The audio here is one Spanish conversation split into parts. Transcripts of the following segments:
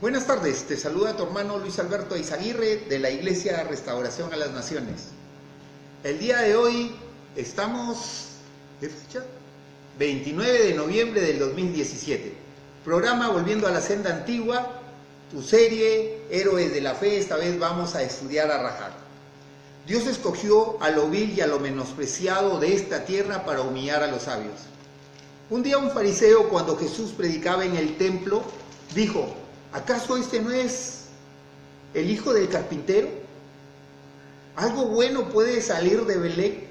Buenas tardes, te saluda tu hermano Luis Alberto Izaguirre de la Iglesia Restauración a las Naciones. El día de hoy estamos, ¿qué fecha? 29 de noviembre del 2017. Programa Volviendo a la Senda Antigua, tu serie Héroes de la Fe. Esta vez vamos a estudiar a Rahab. Dios escogió a lo vil y a lo menospreciado de esta tierra para humillar a los sabios. Un día un fariseo, cuando Jesús predicaba en el templo, dijo: ¿acaso este no es el hijo del carpintero? ¿Algo bueno puede salir de Belén?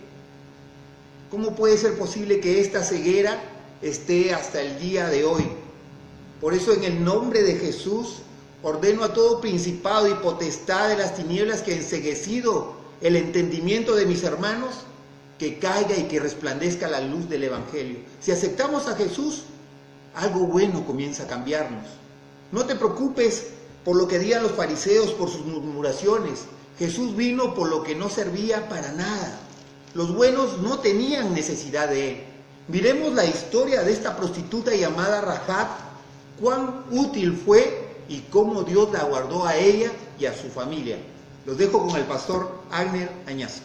¿Cómo puede ser posible que esta ceguera esté hasta el día de hoy? Por eso, en el nombre de Jesús, ordeno a todo principado y potestad de las tinieblas que ha enceguecido el entendimiento de mis hermanos, que caiga y que resplandezca la luz del Evangelio. Si aceptamos a Jesús, algo bueno comienza a cambiarnos. No te preocupes por lo que digan los fariseos, por sus murmuraciones. Jesús vino por lo que no servía para nada. Los buenos no tenían necesidad de él. Miremos la historia de esta prostituta llamada Rahab, cuán útil fue y cómo Dios la guardó a ella y a su familia. Los dejo con el pastor Agner Añasco.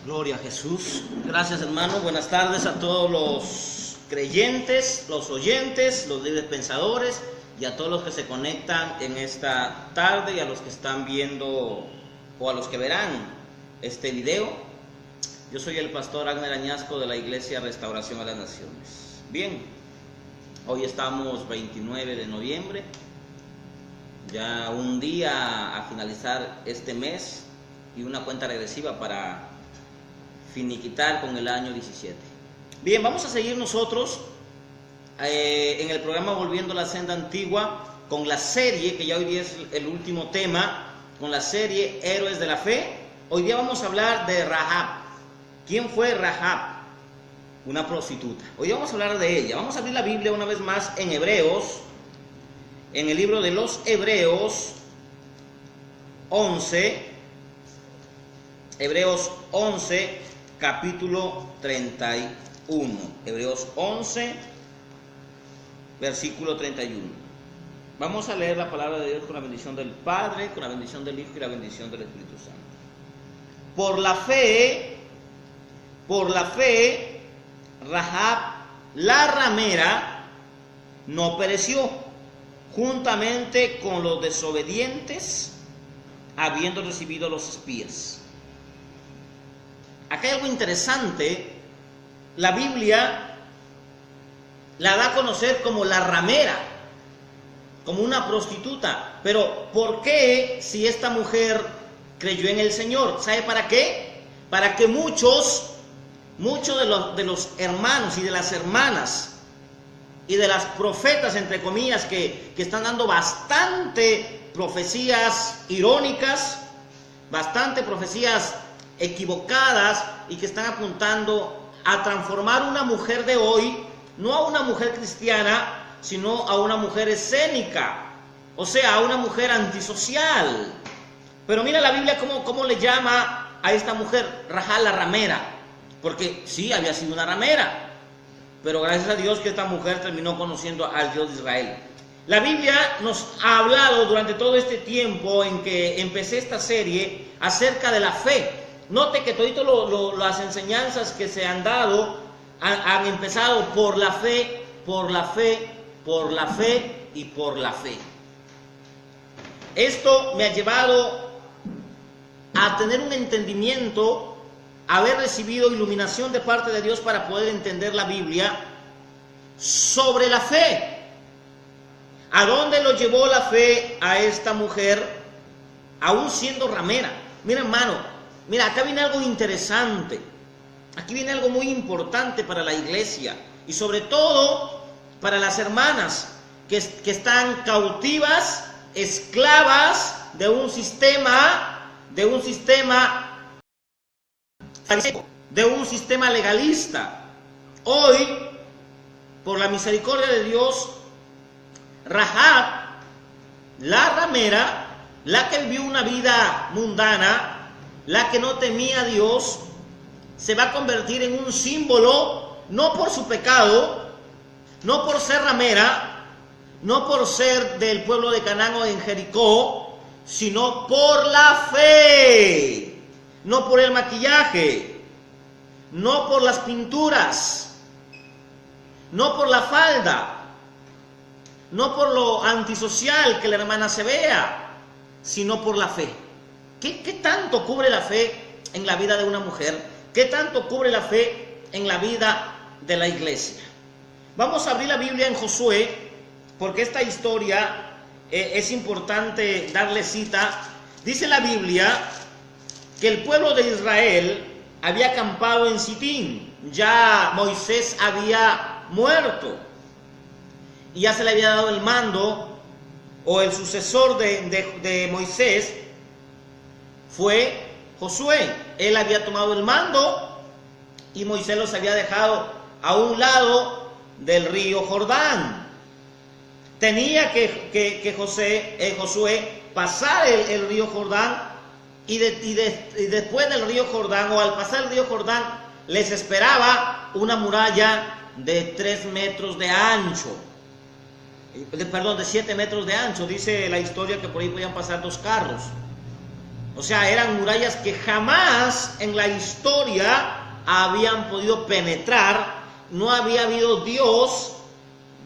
Gloria a Jesús. Gracias, hermano. Buenas tardes a todos los creyentes, los oyentes, los libres pensadores y a todos los que se conectan en esta tarde y a los que están viendo o a los que verán este video. Yo soy el pastor Agner Añasco de la Iglesia Restauración a las Naciones. Bien, hoy estamos 29 de noviembre, ya un día a finalizar este mes y una cuenta regresiva para finiquitar con el año 17. Bien, vamos a seguir nosotros en el programa Volviendo a la Senda Antigua con la serie, que ya hoy día es el último tema, con la serie Héroes de la Fe. Hoy día vamos a hablar de Rahab. ¿Quién fue Rahab? Una prostituta. Hoy día vamos a hablar de ella. Vamos a abrir la Biblia una vez más en Hebreos, en el libro de los Hebreos 11, Hebreos 11, capítulo 31. Hebreos 11, versículo 31. Vamos a leer la palabra de Dios con la bendición del Padre, con la bendición del Hijo y la bendición del Espíritu Santo. Por la fe, Rahab, la ramera, no pereció juntamente con los desobedientes, habiendo recibido los espías. Acá hay algo interesante. La Biblia la da a conocer como la ramera, como una prostituta. Pero ¿por qué, si esta mujer creyó en el Señor? ¿Sabe para qué? Para que muchos de los hermanos y de las hermanas y de las profetas, entre comillas, que están dando bastante profecías irónicas, bastante profecías equivocadas y que están apuntando a transformar una mujer de hoy, no a una mujer cristiana, sino a una mujer escénica, o sea, a una mujer antisocial. Pero mira la Biblia cómo le llama a esta mujer, Rahab la ramera, porque sí, había sido una ramera, pero gracias a Dios que esta mujer terminó conociendo al Dios de Israel. La Biblia nos ha hablado durante todo este tiempo en que empecé esta serie acerca de la fe. Note que todito las enseñanzas que se han dado han empezado por la fe, por la fe, por la fe y por la fe. Esto me ha llevado a tener un entendimiento, a haber recibido iluminación de parte de Dios para poder entender la Biblia sobre la fe. ¿A dónde lo llevó la fe a esta mujer, aún siendo ramera? Mira, hermano, mira, acá viene algo interesante. Aquí viene algo muy importante para la iglesia y sobre todo para las hermanas que están cautivas, esclavas de un sistema legalista. Hoy, por la misericordia de Dios, Rahab, la ramera, la que vivió una vida mundana, la que no temía a Dios, se va a convertir en un símbolo, no por su pecado, no por ser ramera, no por ser del pueblo de Canaán o en Jericó, sino por la fe, no por el maquillaje, no por las pinturas, no por la falda, no por lo antisocial que la hermana se vea, sino por la fe. ¿Qué tanto cubre la fe en la vida de una mujer? ¿Qué tanto cubre la fe en la vida de la iglesia? Vamos a abrir la Biblia en Josué, porque esta historia es importante darle cita. Dice la Biblia que el pueblo de Israel había acampado en Sitín. Ya Moisés había muerto y ya se le había dado el mando, o el sucesor de Moisés fue Josué. Él había tomado el mando y Moisés los había dejado a un lado del río Jordán. Tenía que Josué pasar el río Jordán y después del río Jordán, o al pasar el río Jordán, les esperaba una muralla de 3 metros de ancho. Perdón, de 7 metros de ancho. Dice la historia que por ahí podían pasar 2 carros. O sea, eran murallas que jamás en la historia habían podido penetrar. No había habido Dios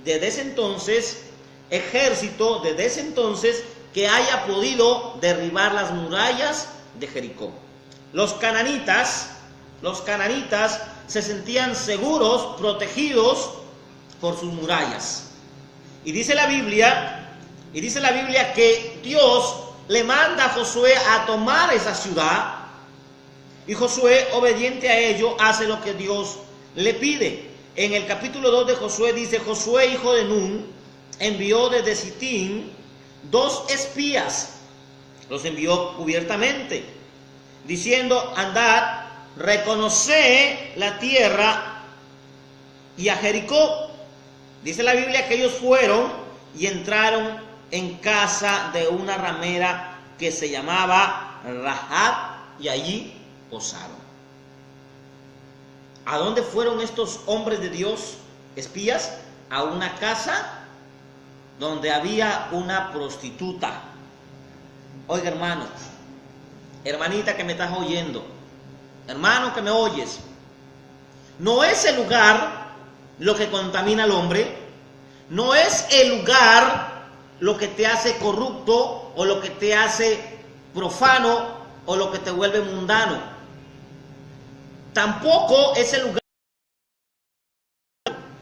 desde ese entonces, ejército desde ese entonces, que haya podido derribar las murallas de Jericó. Los cananitas se sentían seguros, protegidos por sus murallas. Y dice la Biblia que Dios le manda a Josué a tomar esa ciudad, y Josué, obediente a ello, hace lo que Dios le pide. En el capítulo 2 de Josué dice: Josué, hijo de Nun, envió desde Sitín 2 espías, los envió cubiertamente, diciendo: andad, reconoced la tierra y a Jericó. Dice la Biblia que ellos fueron y entraron en casa de una ramera que se llamaba Rahab, y allí posaron. ¿A dónde fueron estos hombres de Dios, espías? A una casa donde había una prostituta. Oiga, hermano, hermanita que me estás oyendo, hermano que me oyes, no es el lugar lo que contamina al hombre, no es el lugar lo que te hace corrupto, o lo que te hace profano, o lo que te vuelve mundano. Tampoco es el lugar,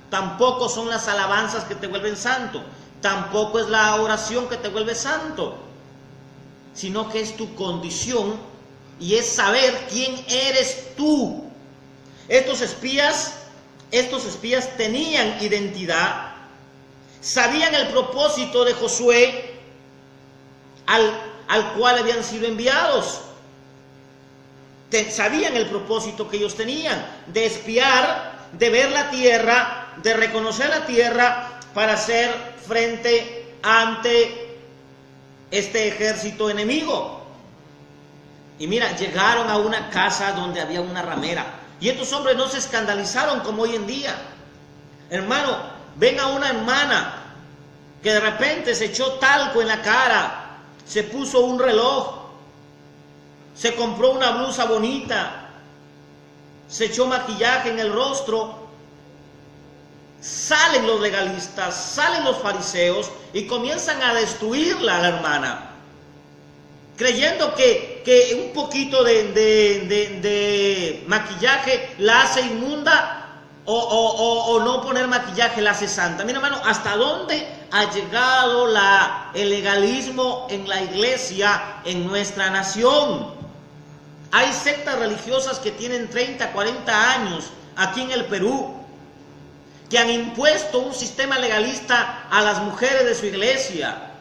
tampoco son las alabanzas que te vuelven santo, tampoco es la oración que te vuelve santo, sino que es tu condición y es saber quién eres tú. Estos espías tenían identidad, sabían el propósito de Josué al cual habían sido enviados. Sabían el propósito que ellos tenían, de espiar, de ver la tierra, de reconocer la tierra para hacer frente ante este ejército enemigo. Y mira, llegaron a una casa donde había una ramera, y estos hombres no se escandalizaron como hoy en día. Hermano, ven a una hermana que de repente se echó talco en la cara, se puso un reloj, se compró una blusa bonita, se echó maquillaje en el rostro. Salen los legalistas, salen los fariseos y comienzan a destruirla a la hermana, creyendo que un poquito de maquillaje la hace inmunda, o no poner maquillaje la hace santa. Mira, hermano, ¿hasta dónde ha llegado el legalismo en la iglesia, en nuestra nación? Hay sectas religiosas que tienen 30, 40 años aquí en el Perú, que han impuesto un sistema legalista a las mujeres de su iglesia,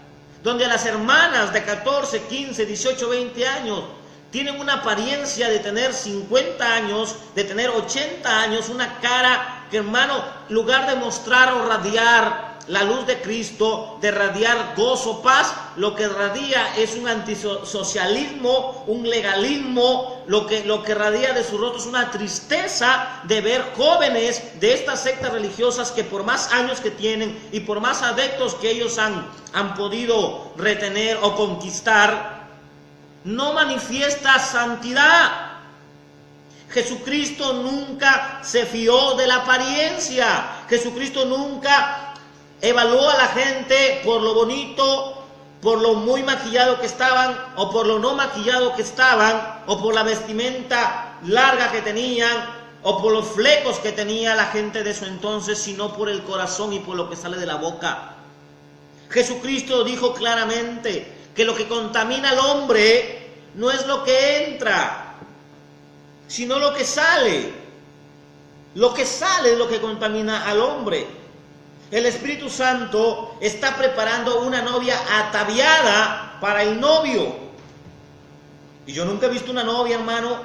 donde las hermanas de 14, 15, 18, 20 años tienen una apariencia de tener 50 años, de tener 80 años, una cara que, hermano, en lugar de mostrar o radiar la luz de Cristo, de radiar gozo, paz, lo que radia es un antisocialismo, un legalismo, lo que radia de su rostro es una tristeza de ver jóvenes de estas sectas religiosas que por más años que tienen y por más adeptos que ellos han podido retener o conquistar, no manifiesta santidad. Jesucristo nunca se fió de la apariencia. Jesucristo nunca evaluó a la gente por lo bonito, por lo muy maquillado que estaban, o por lo no maquillado que estaban, o por la vestimenta larga que tenían, o por los flecos que tenía la gente de su entonces, sino por el corazón y por lo que sale de la boca. Jesucristo dijo claramente que lo que contamina al hombre no es lo que entra, sino lo que sale. Lo que sale es lo que contamina al hombre. El Espíritu Santo está preparando una novia ataviada para el novio. Y yo nunca he visto una novia, hermano,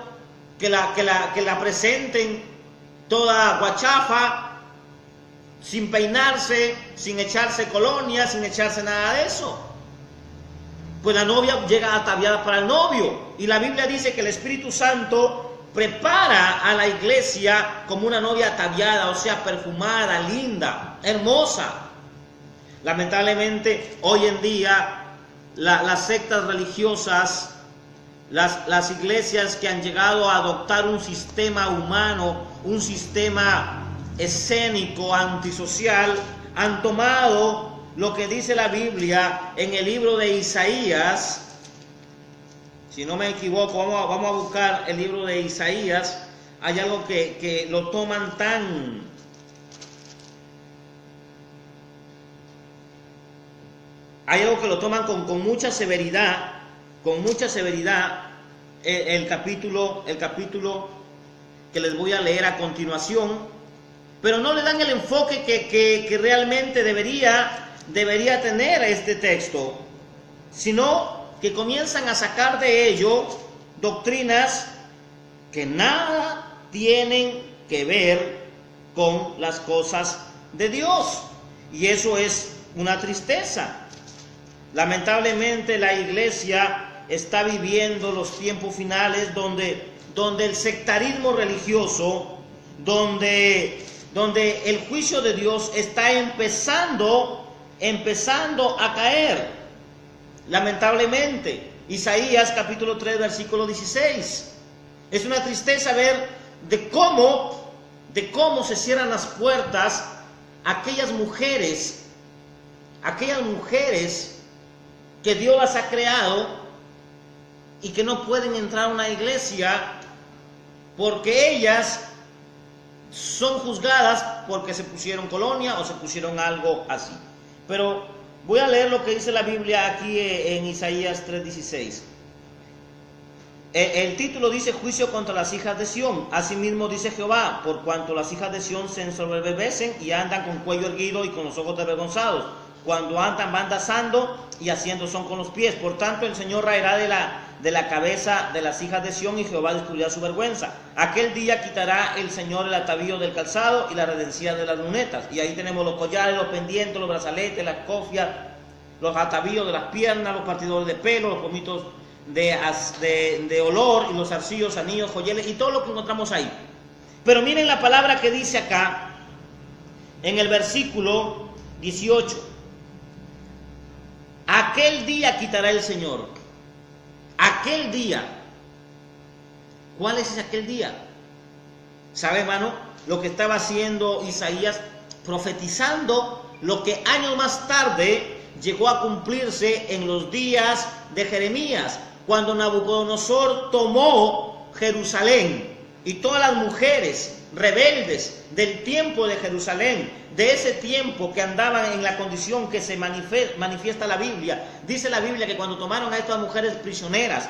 que la presenten toda guachafa, sin peinarse, sin echarse colonia, sin echarse nada de eso. Pues la novia llega ataviada para el novio. Y la Biblia dice que el Espíritu Santo prepara a la iglesia como una novia ataviada, o sea, perfumada, linda, hermosa. Lamentablemente, hoy en día, las sectas religiosas, las iglesias que han llegado a adoptar un sistema humano, un sistema escénico, antisocial, han tomado lo que dice la Biblia en el libro de Isaías. Si no me equivoco, vamos a buscar el libro de Isaías. Hay algo que lo toman hay algo que lo toman con mucha severidad, el capítulo que les voy a leer a continuación, pero no le dan el enfoque que realmente debería tener este texto, sino que comienzan a sacar de ello doctrinas que nada tienen que ver con las cosas de Dios. Y eso es una tristeza. Lamentablemente la iglesia está viviendo los tiempos finales donde el sectarismo religioso, donde el juicio de Dios está empezando a caer. Lamentablemente, Isaías capítulo 3 versículo 16. Es una tristeza ver de cómo se cierran las puertas a aquellas mujeres que Dios las ha creado y que no pueden entrar a una iglesia porque ellas son juzgadas porque se pusieron colonia o se pusieron algo así. Pero voy a leer lo que dice la Biblia aquí en Isaías 3:16. El título dice: juicio contra las hijas de Sión. Asimismo dice Jehová, por cuanto las hijas de Sión se ensoberbecen y andan con cuello erguido y con los ojos avergonzados. Cuando andan van danzando y haciendo son con los pies. Por tanto el Señor raerá de la cabeza de las hijas de Sión y Jehová descubrirá su vergüenza. Aquel día quitará el Señor el atavío del calzado y la redencilla de las lunetas. Y ahí tenemos los collares, los pendientes, los brazaletes, las cofias, los atavíos de las piernas, los partidores de pelo, los pomitos de olor y los zarcillos, anillos, joyeles y todo lo que encontramos ahí. Pero miren la palabra que dice acá en el versículo 18. Aquel día quitará el Señor. Aquel día. ¿Cuál es ese aquel día? ¿Sabe, hermano? Lo que estaba haciendo Isaías, profetizando lo que años más tarde llegó a cumplirse en los días de Jeremías, cuando Nabucodonosor tomó Jerusalén y todas las mujeres rebeldes del tiempo de Jerusalén, de ese tiempo que andaban en la condición que se manifiesta la Biblia. Dice la Biblia que cuando tomaron a estas mujeres prisioneras,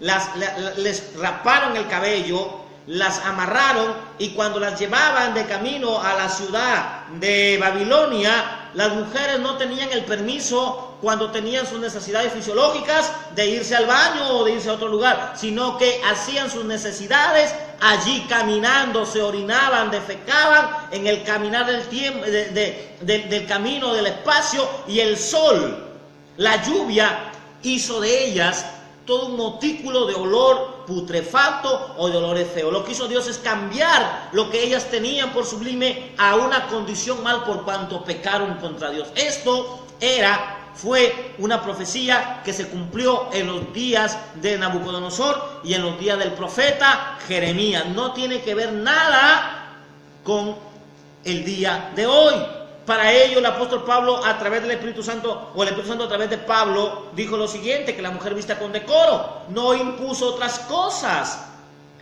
les raparon el cabello, las amarraron, y cuando las llevaban de camino a la ciudad de Babilonia, las mujeres no tenían el permiso, cuando tenían sus necesidades fisiológicas, de irse al baño o de irse a otro lugar, sino que hacían sus necesidades allí caminando, se orinaban, defecaban en el caminar del tiempo, del camino, del espacio, y el sol La lluvia hizo de ellas todo un montículo de olor putrefacto o de olores feos. Lo que hizo Dios es cambiar lo que ellas tenían por sublime a una condición mal por cuanto pecaron contra Dios. Esto fue una profecía que se cumplió en los días de Nabucodonosor y en los días del profeta Jeremías. No tiene que ver nada con el día de hoy. Para ello el apóstol Pablo, a través del Espíritu Santo, o el Espíritu Santo a través de Pablo, dijo lo siguiente: que la mujer vista con decoro, no impuso otras cosas.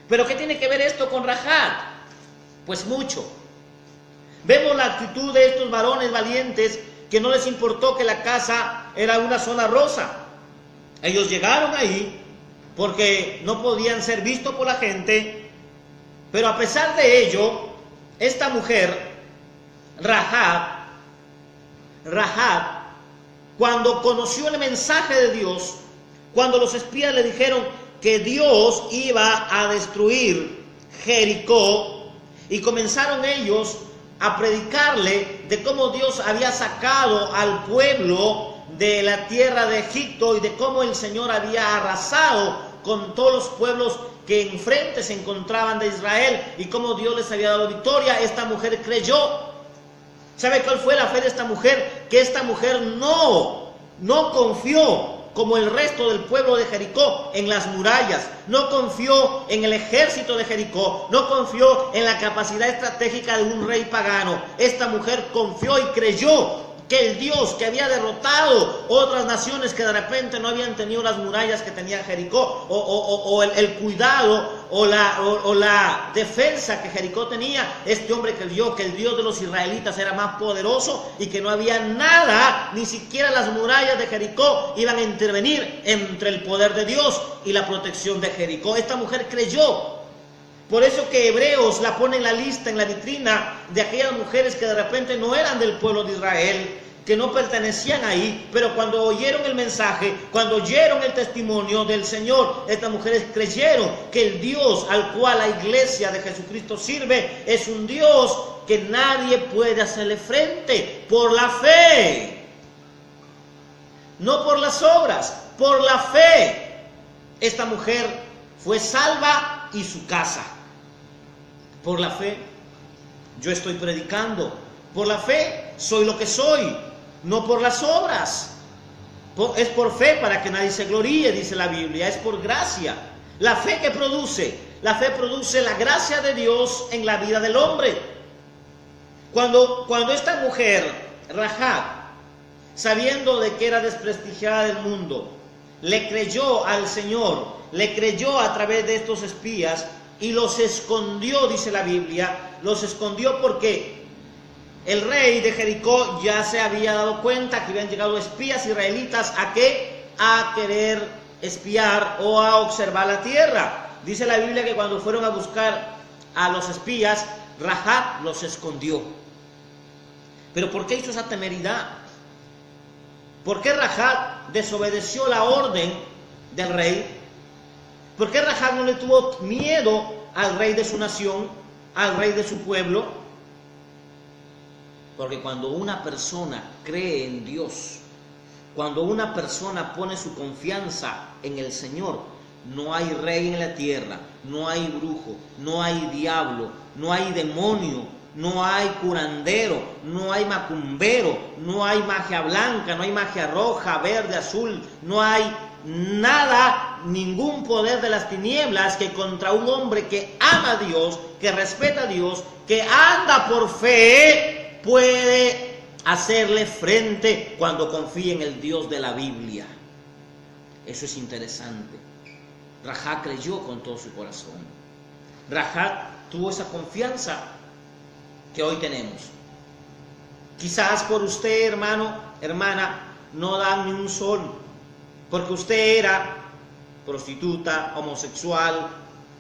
¿Pero qué tiene que ver esto con Rahab? Pues mucho. Vemos la actitud de estos varones valientes que no les importó que la casa era una zona rosa. Ellos llegaron ahí porque no podían ser vistos por la gente, pero a pesar de ello, esta mujer, Rahab, cuando conoció el mensaje de Dios, cuando los espías le dijeron que Dios iba a destruir Jericó, y comenzaron ellos a predicarle de cómo Dios había sacado al pueblo de la tierra de Egipto y de cómo el Señor había arrasado con todos los pueblos que enfrente se encontraban de Israel y cómo Dios les había dado victoria, esta mujer creyó. ¿Sabe cuál fue la fe de esta mujer? Que esta mujer no confió, como el resto del pueblo de Jericó, en las murallas, no confió en el ejército de Jericó, no confió en la capacidad estratégica de un rey pagano. Esta mujer confió y creyó que el Dios que había derrotado otras naciones que de repente no habían tenido las murallas que tenía Jericó, o el cuidado o la defensa que Jericó tenía, este hombre creyó que el Dios de los israelitas era más poderoso y que no había nada, ni siquiera las murallas de Jericó iban a intervenir entre el poder de Dios y la protección de Jericó. Esta mujer creyó. Por eso que Hebreos la pone en la lista, en la vitrina de aquellas mujeres que de repente no eran del pueblo de Israel, que no pertenecían ahí, pero cuando oyeron el mensaje, cuando oyeron el testimonio del Señor, estas mujeres creyeron que el Dios al cual la iglesia de Jesucristo sirve es un Dios que nadie puede hacerle frente, por la fe, no por las obras, por la fe. Esta mujer fue salva y su casa. Por la fe yo estoy predicando, por la fe soy lo que soy, no por las obras. Es por fe para que nadie se gloríe, dice la Biblia, es por gracia. La fe que produce, la fe produce la gracia de Dios en la vida del hombre. Cuando esta mujer, Rahab, sabiendo de que era desprestigiada del mundo, le creyó al Señor, le creyó a través de estos espías y los escondió, dice la Biblia, los escondió porque el rey de Jericó ya se había dado cuenta que habían llegado espías israelitas a querer espiar o a observar la tierra. Dice la Biblia que cuando fueron a buscar a los espías, Rahab los escondió. ¿Pero por qué hizo esa temeridad? ¿Por qué Rahab desobedeció la orden del rey? ¿Por qué Rahab no le tuvo miedo al rey de su nación, al rey de su pueblo? Porque cuando una persona cree en Dios, cuando una persona pone su confianza en el Señor, no hay rey en la tierra, no hay brujo, no hay diablo, no hay demonio, no hay curandero, no hay macumbero, no hay magia blanca, no hay magia roja, verde, azul, no hay nada, ningún poder de las tinieblas que contra un hombre que ama a Dios, que respeta a Dios, que anda por fe, puede hacerle frente cuando confía en el Dios de la Biblia. Eso es interesante. Rahab creyó con todo su corazón. Rahab tuvo esa confianza que hoy tenemos. Quizás por usted, hermano, hermana, no dan ni un sol, porque usted era prostituta, homosexual,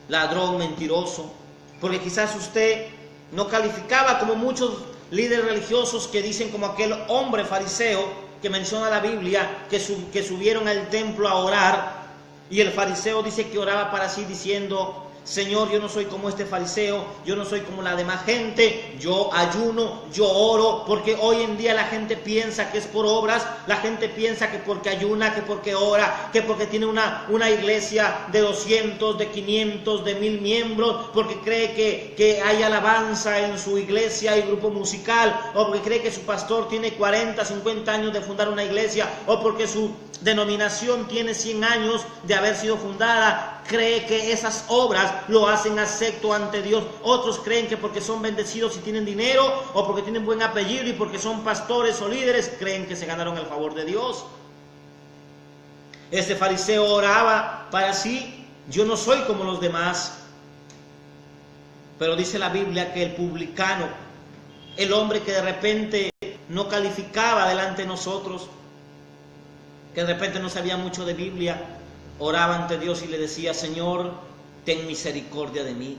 ladrón, mentiroso, porque quizás usted no calificaba como muchos líderes religiosos que dicen, como aquel hombre fariseo que menciona la Biblia, que subieron al templo a orar, y el fariseo dice que oraba para sí diciendo: Señor, yo no soy como este fariseo, yo no soy como la demás gente, yo ayuno, yo oro, porque hoy en día la gente piensa que es por obras, la gente piensa que porque ayuna, que porque ora, que porque tiene una iglesia de 200, de 500, de 1000 miembros, porque cree que hay alabanza en su iglesia, hay grupo musical, o porque cree que su pastor tiene 40, 50 años de fundar una iglesia, o porque su denominación tiene 100 años de haber sido fundada, cree que esas obras lo hacen acepto ante Dios. Otros creen que porque son bendecidos y tienen dinero, o porque tienen buen apellido y porque son pastores o líderes, creen que se ganaron el favor de Dios. Este fariseo oraba para sí: yo no soy como los demás. Pero dice la Biblia que el publicano, el hombre que de repente no calificaba delante de nosotros, que de repente no sabía mucho de Biblia, oraba ante Dios y le decía: Señor, ten misericordia de mí.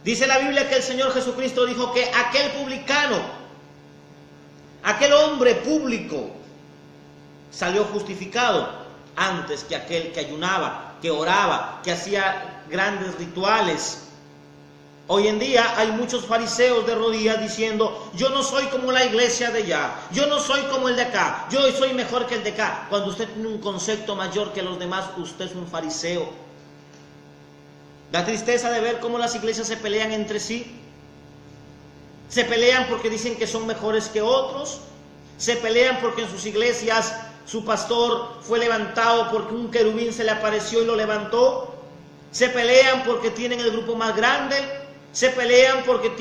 Dice la Biblia que el Señor Jesucristo dijo que aquel publicano, aquel hombre público, salió justificado antes que aquel que ayunaba, que oraba, que hacía grandes rituales. Hoy en día hay muchos fariseos de rodillas diciendo: yo no soy como la iglesia de allá, yo no soy como el de acá, yo soy mejor que el de acá. Cuando usted tiene un concepto mayor que los demás, usted es un fariseo. Da tristeza de ver cómo las iglesias se pelean entre sí. Se pelean porque dicen que son mejores que otros. Se pelean porque en sus iglesias su pastor fue levantado porque un querubín se le apareció y lo levantó. Se pelean porque tienen el grupo más grande. Se pelean porque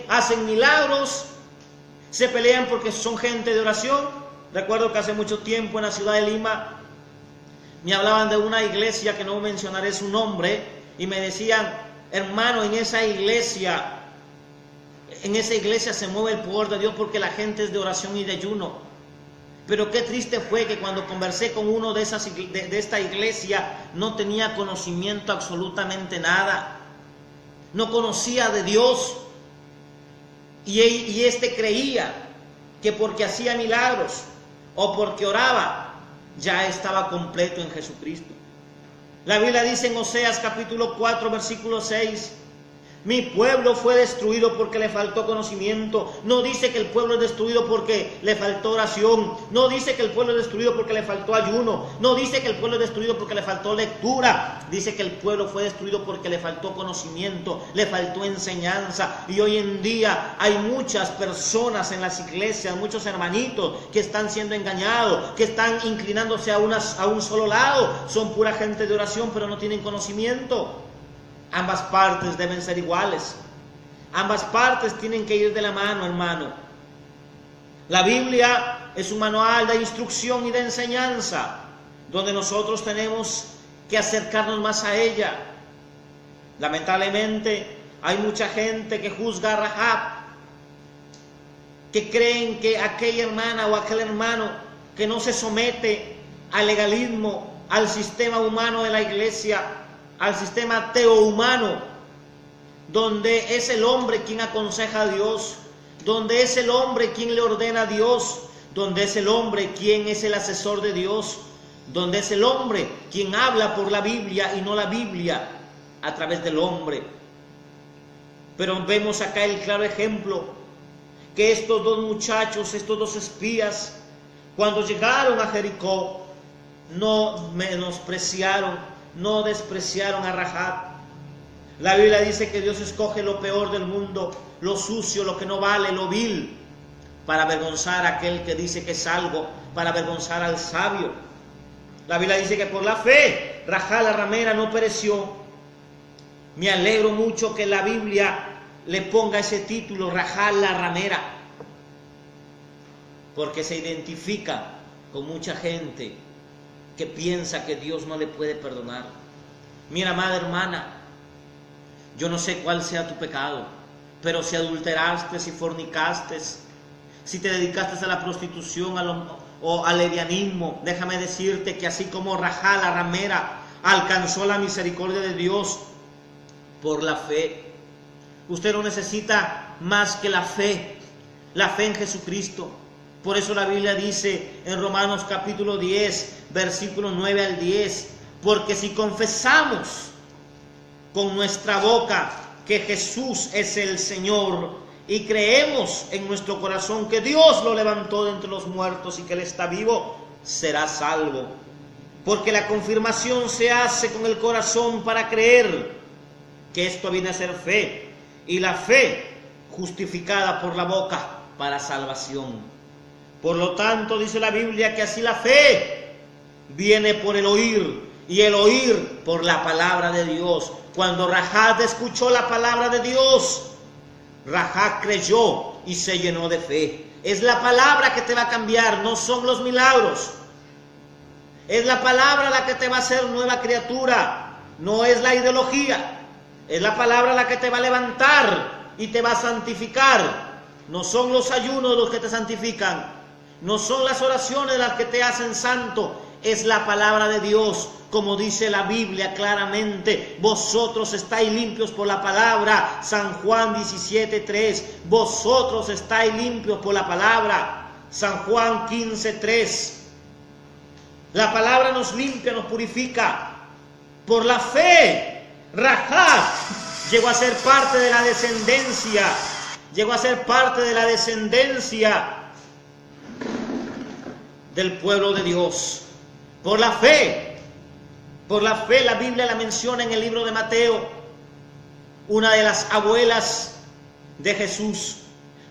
hacen milagros. Se pelean porque son gente de oración. Recuerdo que hace mucho tiempo en la ciudad de Lima me hablaban de una iglesia que no mencionaré su nombre y me decían: hermano, en esa iglesia se mueve el poder de Dios porque la gente es de oración y de ayuno. Pero qué triste fue que cuando conversé con uno de esta iglesia no tenía conocimiento absolutamente nada. No conocía de Dios. Y este creía que porque hacía milagros o porque oraba ya estaba completo en Jesucristo. La Biblia dice en Oseas capítulo 4 versículo 6: mi pueblo fue destruido porque le faltó conocimiento. No dice que el pueblo es destruido porque le faltó oración. No dice que el pueblo es destruido porque le faltó ayuno. No dice que el pueblo es destruido porque le faltó lectura. Dice que el pueblo fue destruido porque le faltó conocimiento, le faltó enseñanza. Y hoy en día hay muchas personas en las iglesias, muchos hermanitos que están siendo engañados, que están inclinándose a un solo lado. Son pura gente de oración, pero no tienen conocimiento. Ambas partes deben ser iguales. Ambas partes tienen que ir de la mano, hermano. La Biblia es un manual de instrucción y de enseñanza, donde nosotros tenemos que acercarnos más a ella. Lamentablemente, hay mucha gente que juzga a Rahab, que creen que aquella hermana o aquel hermano que no se somete al legalismo, al sistema humano de la iglesia, al sistema teohumano, donde es el hombre quien aconseja a Dios, donde es el hombre quien le ordena a Dios, donde es el hombre quien es el asesor de Dios, donde es el hombre quien habla por la Biblia y no la Biblia a través del hombre. Pero vemos acá el claro ejemplo que estos dos muchachos, estos dos espías, cuando llegaron a Jericó, no menospreciaron, no despreciaron a Rahab. La Biblia dice que Dios escoge lo peor del mundo, lo sucio, lo que no vale, lo vil, para avergonzar a aquel que dice que es algo, para avergonzar al sabio. La Biblia dice que por la fe Rahab la ramera no pereció. Me alegro mucho que la Biblia le ponga ese título, Rahab la ramera, porque se identifica con mucha gente que piensa que Dios no le puede perdonar. Mira, amada hermana, yo no sé cuál sea tu pecado, pero si adulteraste, si fornicaste, si te dedicaste a la prostitución o al lesbianismo, déjame decirte que así como Rahab la ramera alcanzó la misericordia de Dios por la fe, usted no necesita más que la fe en Jesucristo. Por eso la Biblia dice en Romanos capítulo 10, versículos 9 al 10, porque si confesamos con nuestra boca que Jesús es el Señor y creemos en nuestro corazón que Dios lo levantó de entre los muertos y que Él está vivo, serás salvo. Porque la confirmación se hace con el corazón para creer, que esto viene a ser fe, y la fe justificada por la boca para salvación. Por lo tanto, dice la Biblia que así la fe viene por el oír, y el oír por la palabra de Dios. Cuando Rahab escuchó la palabra de Dios, Rahab creyó y se llenó de fe. Es la palabra que te va a cambiar, no son los milagros. Es la palabra la que te va a hacer nueva criatura, no es la ideología. Es la palabra la que te va a levantar y te va a santificar. No son los ayunos los que te santifican, no son las oraciones las que te hacen santo. Es la palabra de Dios, como dice la Biblia claramente. Vosotros estáis limpios por la palabra. San Juan 17:3. Vosotros estáis limpios por la palabra. San Juan 15:3. La palabra nos limpia, nos purifica. Por la fe, Rahab llegó a ser parte de la descendencia. Llegó a ser parte de la descendencia del pueblo de Dios. Por la fe, la Biblia la menciona en el libro de Mateo, una de las abuelas de Jesús.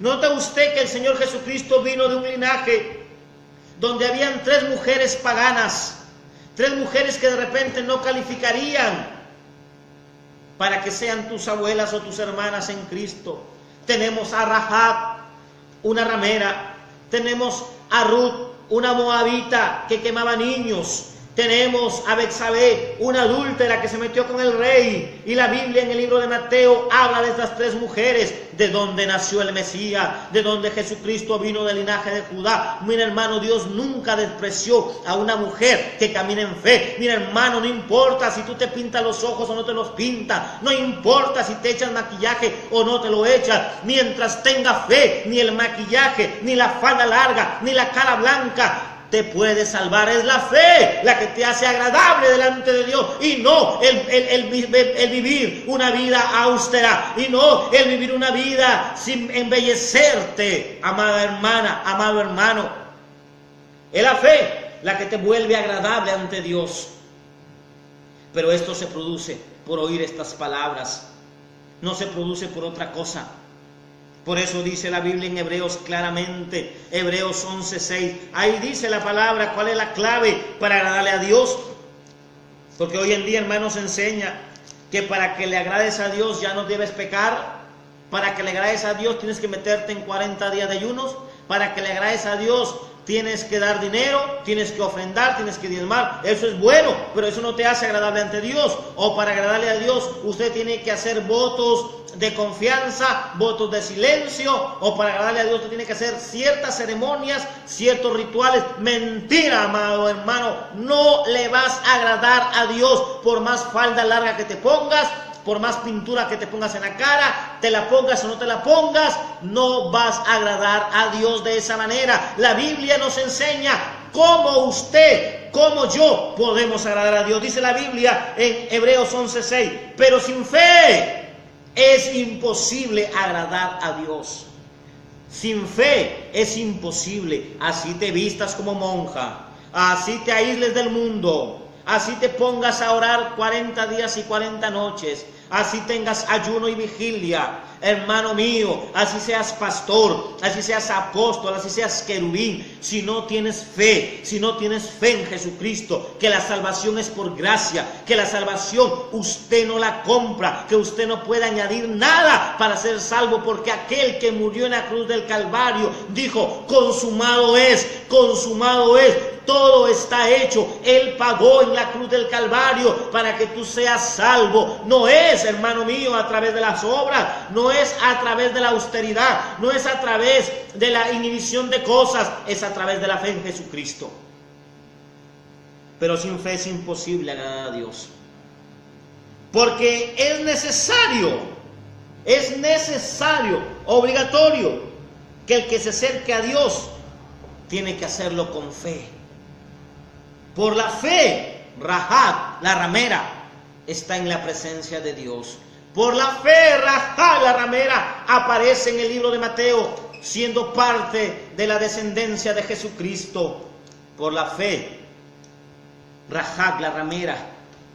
Nota usted que el Señor Jesucristo vino de un linaje donde habían 3 mujeres paganas, 3 mujeres que de repente no calificarían para que sean tus abuelas o tus hermanas en Cristo. Tenemos a Rahab, una ramera. Tenemos a Ruth, una moabita que quemaba niños. Tenemos a Betsabé, una adúltera que se metió con el rey. Y la Biblia en el libro de Mateo habla de estas 3 mujeres, de donde nació el Mesías, de donde Jesucristo vino del linaje de Judá. Mira, hermano, Dios nunca despreció a una mujer que camina en fe. Mira, hermano, no importa si tú te pintas los ojos o no te los pintas, no importa si te echas maquillaje o no te lo echas, mientras tenga fe, ni el maquillaje, ni la falda larga, ni la cara blanca te puede salvar. Es la fe la que te hace agradable delante de Dios, y no el vivir una vida austera, y no el vivir una vida sin embellecerte, amada hermana, amado hermano. Es la fe la que te vuelve agradable ante Dios. Pero esto se produce por oír estas palabras, no se produce por otra cosa. Por eso dice la Biblia en Hebreos claramente, Hebreos 11:6. Ahí dice la palabra cuál es la clave para agradarle a Dios. Porque hoy en día, hermanos, enseña que para que le agrades a Dios ya no debes pecar. Para que le agrades a Dios tienes que meterte en 40 días de ayunos. Para que le agrades a Dios tienes que dar dinero, tienes que ofrendar, tienes que diezmar. Eso es bueno, pero eso no te hace agradable ante Dios. O para agradarle a Dios usted tiene que hacer votos de confianza, votos de silencio. O para agradarle a Dios usted tiene que hacer ciertas ceremonias, ciertos rituales. Mentira, amado hermano. No le vas a agradar a Dios por más falda larga que te pongas, por más pintura que te pongas en la cara, te la pongas o no te la pongas, no vas a agradar a Dios de esa manera. La Biblia nos enseña cómo usted, cómo yo podemos agradar a Dios. Dice la Biblia en Hebreos 11:6, pero sin fe es imposible agradar a Dios. Sin fe es imposible. Así te vistas como monja, así te aísles del mundo, así te pongas a orar 40 días y 40 noches, así tengas ayuno y vigilia, hermano mío, así seas pastor, así seas apóstol, así seas querubín, si no tienes fe, si no tienes fe en Jesucristo, que la salvación es por gracia, que la salvación usted no la compra, que usted no puede añadir nada para ser salvo, porque aquel que murió en la cruz del Calvario dijo, consumado es, todo está hecho. Él pagó en la cruz del Calvario para que tú seas salvo. No es, hermano mío, a través de las obras, no es a través de la austeridad, no es a través de la inhibición de cosas, es a través de la fe en Jesucristo. Pero sin fe es imposible agradar a Dios, porque es necesario, obligatorio, que el que se acerque a Dios tiene que hacerlo con fe. Por la fe, Rahab, la ramera, está en la presencia de Dios. Por la fe, Rahab la ramera aparece en el libro de Mateo, siendo parte de la descendencia de Jesucristo. Por la fe, Rahab la ramera,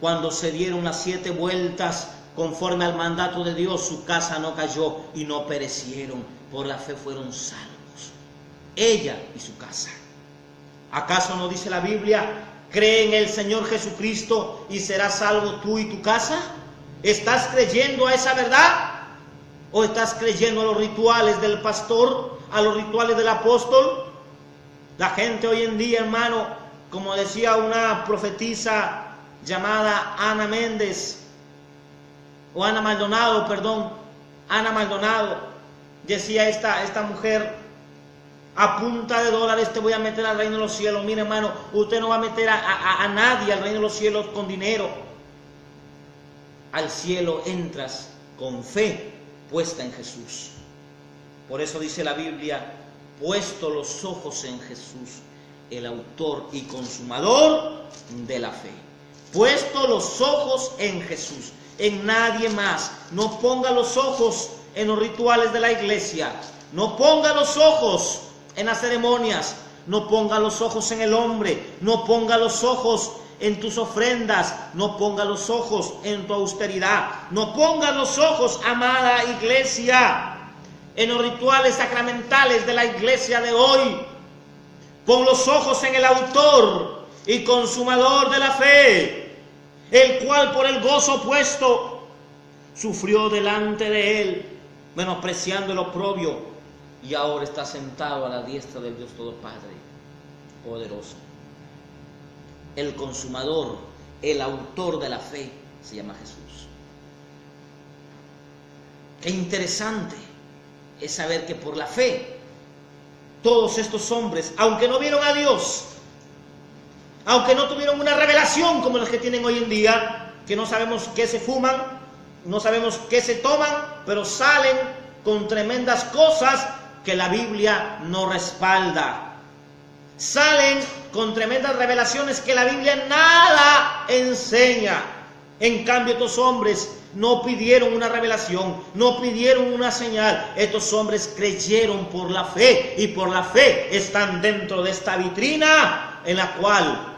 cuando se dieron las 7 vueltas conforme al mandato de Dios, su casa no cayó y no perecieron. Por la fe fueron salvos, ella y su casa. ¿Acaso no dice la Biblia: cree en el Señor Jesucristo y serás salvo tú y tu casa? ¿Estás creyendo a esa verdad? ¿O estás creyendo a los rituales del pastor, a los rituales del apóstol? La gente hoy en día, hermano, como decía una profetisa llamada Ana Maldonado, decía esta mujer: a punta de dólares te voy a meter al reino de los cielos. Mire, hermano, usted no va a meter a nadie al reino de los cielos con dinero. Al cielo entras con fe puesta en Jesús. Por eso dice la Biblia: puesto los ojos en Jesús, el autor y consumador de la fe. Puesto los ojos en Jesús, en nadie más. No ponga los ojos en los rituales de la iglesia, no ponga los ojos en las ceremonias, no ponga los ojos en el hombre, no ponga los ojos en tus ofrendas, no ponga los ojos en tu austeridad, no ponga los ojos, amada iglesia, en los rituales sacramentales de la iglesia de hoy. Pon los ojos en el autor y consumador de la fe, el cual por el gozo puesto sufrió delante de él, menospreciando el oprobio, y ahora está sentado a la diestra del Dios Todo Padre poderoso. El consumador, el autor de la fe, se llama Jesús. Qué interesante es saber que por la fe, todos estos hombres, aunque no vieron a Dios, aunque no tuvieron una revelación como las que tienen hoy en día, que no sabemos qué se fuman, no sabemos qué se toman, pero salen con tremendas cosas que la Biblia no respalda. Salen con tremendas revelaciones que la Biblia nada enseña. En cambio, estos hombres no pidieron una revelación, no pidieron una señal. Estos hombres creyeron por la fe, y por la fe están dentro de esta vitrina en la cual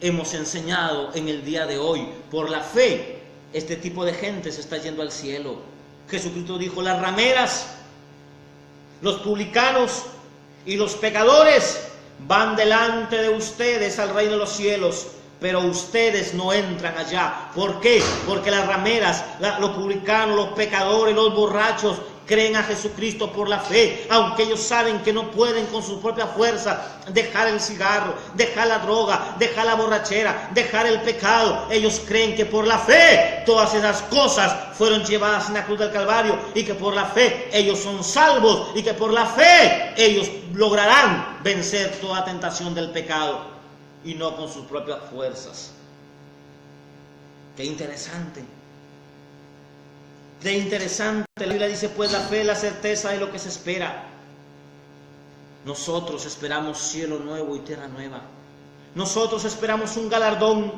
hemos enseñado en el día de hoy. Por la fe, este tipo de gente se está yendo al cielo. Jesucristo dijo: las rameras, los publicanos y los pecadores van delante de ustedes al reino de los cielos, pero ustedes no entran allá. ¿Por qué? Porque las rameras, los publicanos, los pecadores, los borrachos creen a Jesucristo por la fe, aunque ellos saben que no pueden con su propia fuerza dejar el cigarro, dejar la droga, dejar la borrachera, dejar el pecado. Ellos creen que por la fe todas esas cosas fueron llevadas en la cruz del Calvario, y que por la fe ellos son salvos, y que por la fe ellos lograrán vencer toda tentación del pecado, y no con sus propias fuerzas. Qué interesante. Qué interesante. La Biblia dice: pues la fe es la certeza de lo que se espera. Nosotros esperamos cielo nuevo y tierra nueva. Nosotros esperamos un galardón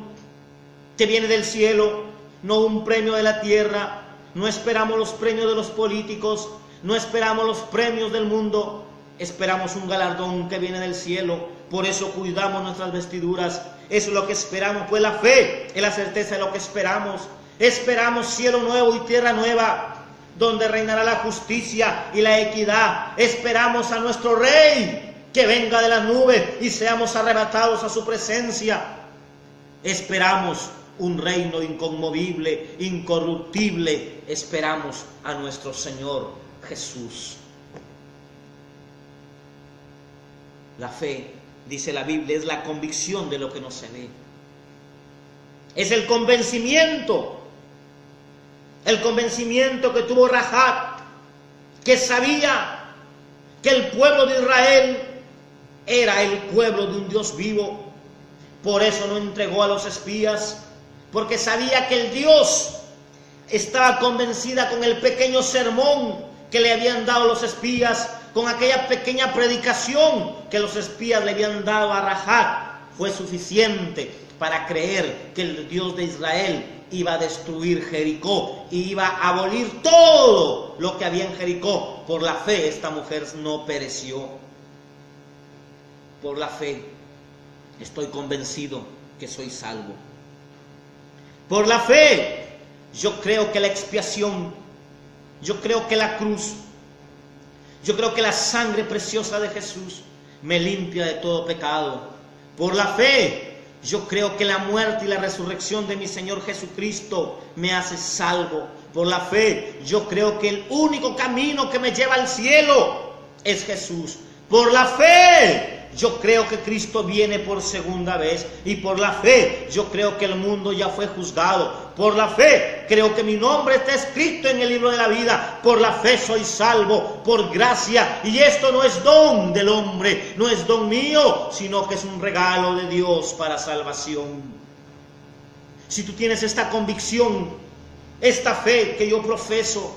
que viene del cielo, no un premio de la tierra. No esperamos los premios de los políticos, no esperamos los premios del mundo. Esperamos un galardón que viene del cielo. Por eso cuidamos nuestras vestiduras. Eso es lo que esperamos, pues la fe es la certeza de lo que esperamos. Esperamos cielo nuevo y tierra nueva, donde reinará la justicia y la equidad. Esperamos a nuestro Rey, que venga de las nubes y seamos arrebatados a su presencia. Esperamos un reino inconmovible, incorruptible. Esperamos a nuestro Señor Jesús. La fe, dice la Biblia, es la convicción de lo que no se ve. Es el convencimiento que tuvo Rahab, que sabía que el pueblo de Israel era el pueblo de un Dios vivo. Por eso no entregó a los espías, porque sabía que el Dios estaba convencida con el pequeño sermón que le habían dado los espías, con aquella pequeña predicación que los espías le habían dado a Rahab. Fue suficiente para creer que el Dios de Israel iba a destruir Jericó, iba a abolir todo lo que había en Jericó. Por la fe esta mujer no pereció. Por la fe estoy convencido que soy salvo. Por la fe yo creo que la expiación, yo creo que la cruz, yo creo que la sangre preciosa de Jesús me limpia de todo pecado. Por la fe yo creo que la muerte y la resurrección de mi Señor Jesucristo me hace salvo. Por la fe yo creo que el único camino que me lleva al cielo es Jesús. Por la fe yo creo que Cristo viene por segunda vez. Y por la fe yo creo que el mundo ya fue juzgado. Por la fe creo que mi nombre está escrito en el libro de la vida. Por la fe soy salvo, por gracia. Y esto no es don del hombre, no es don mío, sino que es un regalo de Dios para salvación. Si tú tienes esta convicción, esta fe que yo profeso,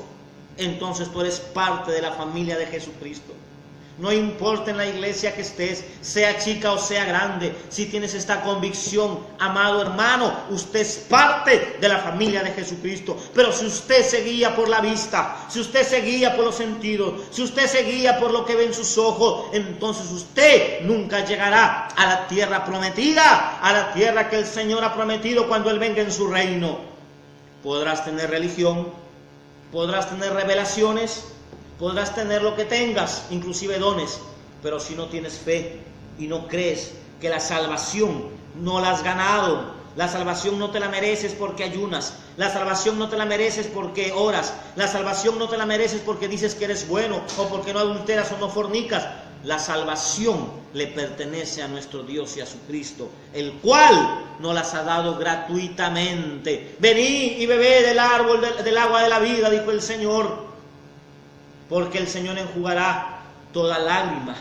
entonces tú eres parte de la familia de Jesucristo. No importa en la iglesia que estés, sea chica o sea grande, si tienes esta convicción, amado hermano, usted es parte de la familia de Jesucristo. Pero si usted se guía por la vista, si usted se guía por los sentidos, si usted se guía por lo que ven sus ojos, entonces usted nunca llegará a la tierra prometida, a la tierra que el Señor ha prometido cuando Él venga en su reino. Podrás tener religión, podrás tener revelaciones, podrás tener lo que tengas, inclusive dones, pero si no tienes fe y no crees que la salvación no la has ganado, la salvación no te la mereces porque ayunas, la salvación no te la mereces porque oras, la salvación no te la mereces porque dices que eres bueno o porque no adulteras o no fornicas. La salvación le pertenece a nuestro Dios y a su Cristo, el cual nos las ha dado gratuitamente. Venid y bebed del árbol del agua de la vida, dijo el Señor, porque el Señor enjugará toda lágrima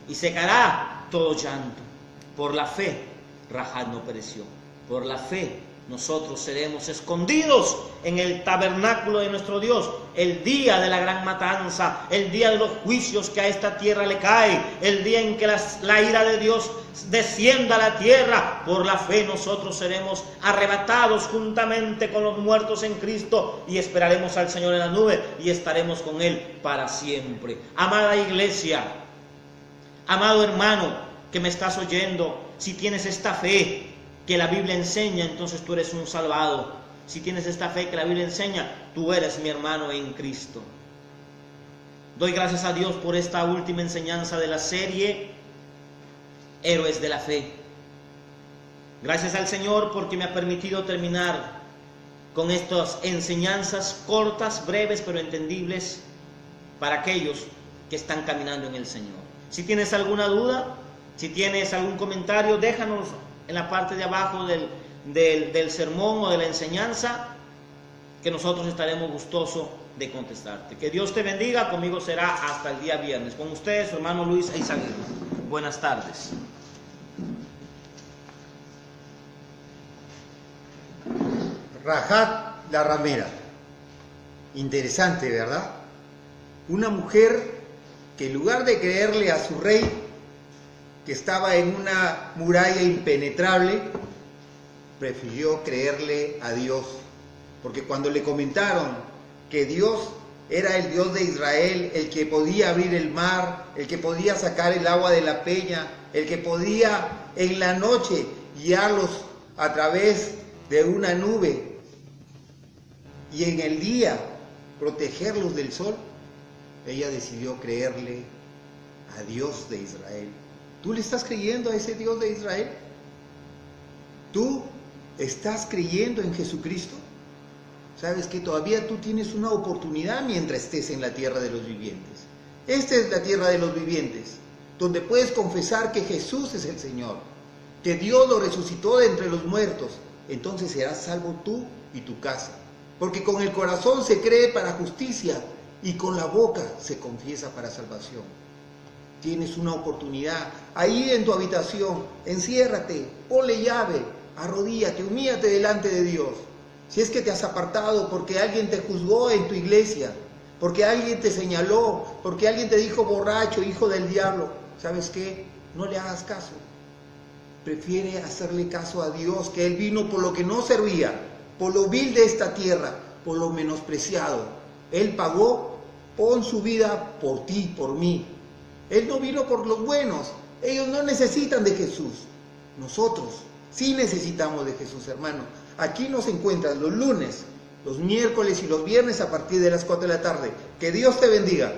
y secará todo llanto. Por la fe, Rahab no pereció. Por la fe, nosotros seremos escondidos en el tabernáculo de nuestro Dios el día de la gran matanza, el día de los juicios que a esta tierra le cae, el día en que la ira de Dios descienda a la tierra. Por la fe nosotros seremos arrebatados juntamente con los muertos en Cristo y esperaremos al Señor en la nube y estaremos con Él para siempre. Amada iglesia, amado hermano que me estás oyendo, si tienes esta fe que la Biblia enseña, entonces tú eres un salvado. Si tienes esta fe que la Biblia enseña, tú eres mi hermano en Cristo. Doy gracias a Dios por esta última enseñanza de la serie Héroes de la Fe. Gracias al Señor porque me ha permitido terminar con estas enseñanzas cortas, breves, pero entendibles para aquellos que están caminando en el Señor. Si tienes alguna duda, si tienes algún comentario, déjanos en la parte de abajo del sermón o de la enseñanza, que nosotros estaremos gustosos de contestarte. Que Dios te bendiga. Conmigo será hasta el día viernes. Con ustedes, su hermano Luis Eizaguirre. Buenas tardes. Rahab la ramera. Interesante, ¿verdad? Una mujer que en lugar de creerle a su rey, que estaba en una muralla impenetrable, prefirió creerle a Dios. Porque cuando le comentaron que Dios era el Dios de Israel, el que podía abrir el mar, el que podía sacar el agua de la peña, el que podía en la noche guiarlos a través de una nube y en el día protegerlos del sol, ella decidió creerle a Dios de Israel. ¿Tú le estás creyendo a ese Dios de Israel? ¿Tú estás creyendo en Jesucristo? Sabes que todavía tú tienes una oportunidad mientras estés en la tierra de los vivientes. Esta es la tierra de los vivientes, donde puedes confesar que Jesús es el Señor, que Dios lo resucitó de entre los muertos. Entonces serás salvo tú y tu casa. Porque con el corazón se cree para justicia y con la boca se confiesa para salvación. Tienes una oportunidad. Ahí en tu habitación, enciérrate, ponle llave, arrodíllate, humíllate delante de Dios. Si es que te has apartado porque alguien te juzgó en tu iglesia, porque alguien te señaló, porque alguien te dijo borracho, hijo del diablo, ¿sabes qué? No le hagas caso. Prefiere hacerle caso a Dios, que Él vino por lo que no servía, por lo vil de esta tierra, por lo menospreciado. Él pagó con su vida por ti, por mí. Él no vino por los buenos. Ellos no necesitan de Jesús. Nosotros sí necesitamos de Jesús, hermano. Aquí nos encuentras los lunes, los miércoles y los viernes a partir de las 4 de la tarde. Que Dios te bendiga.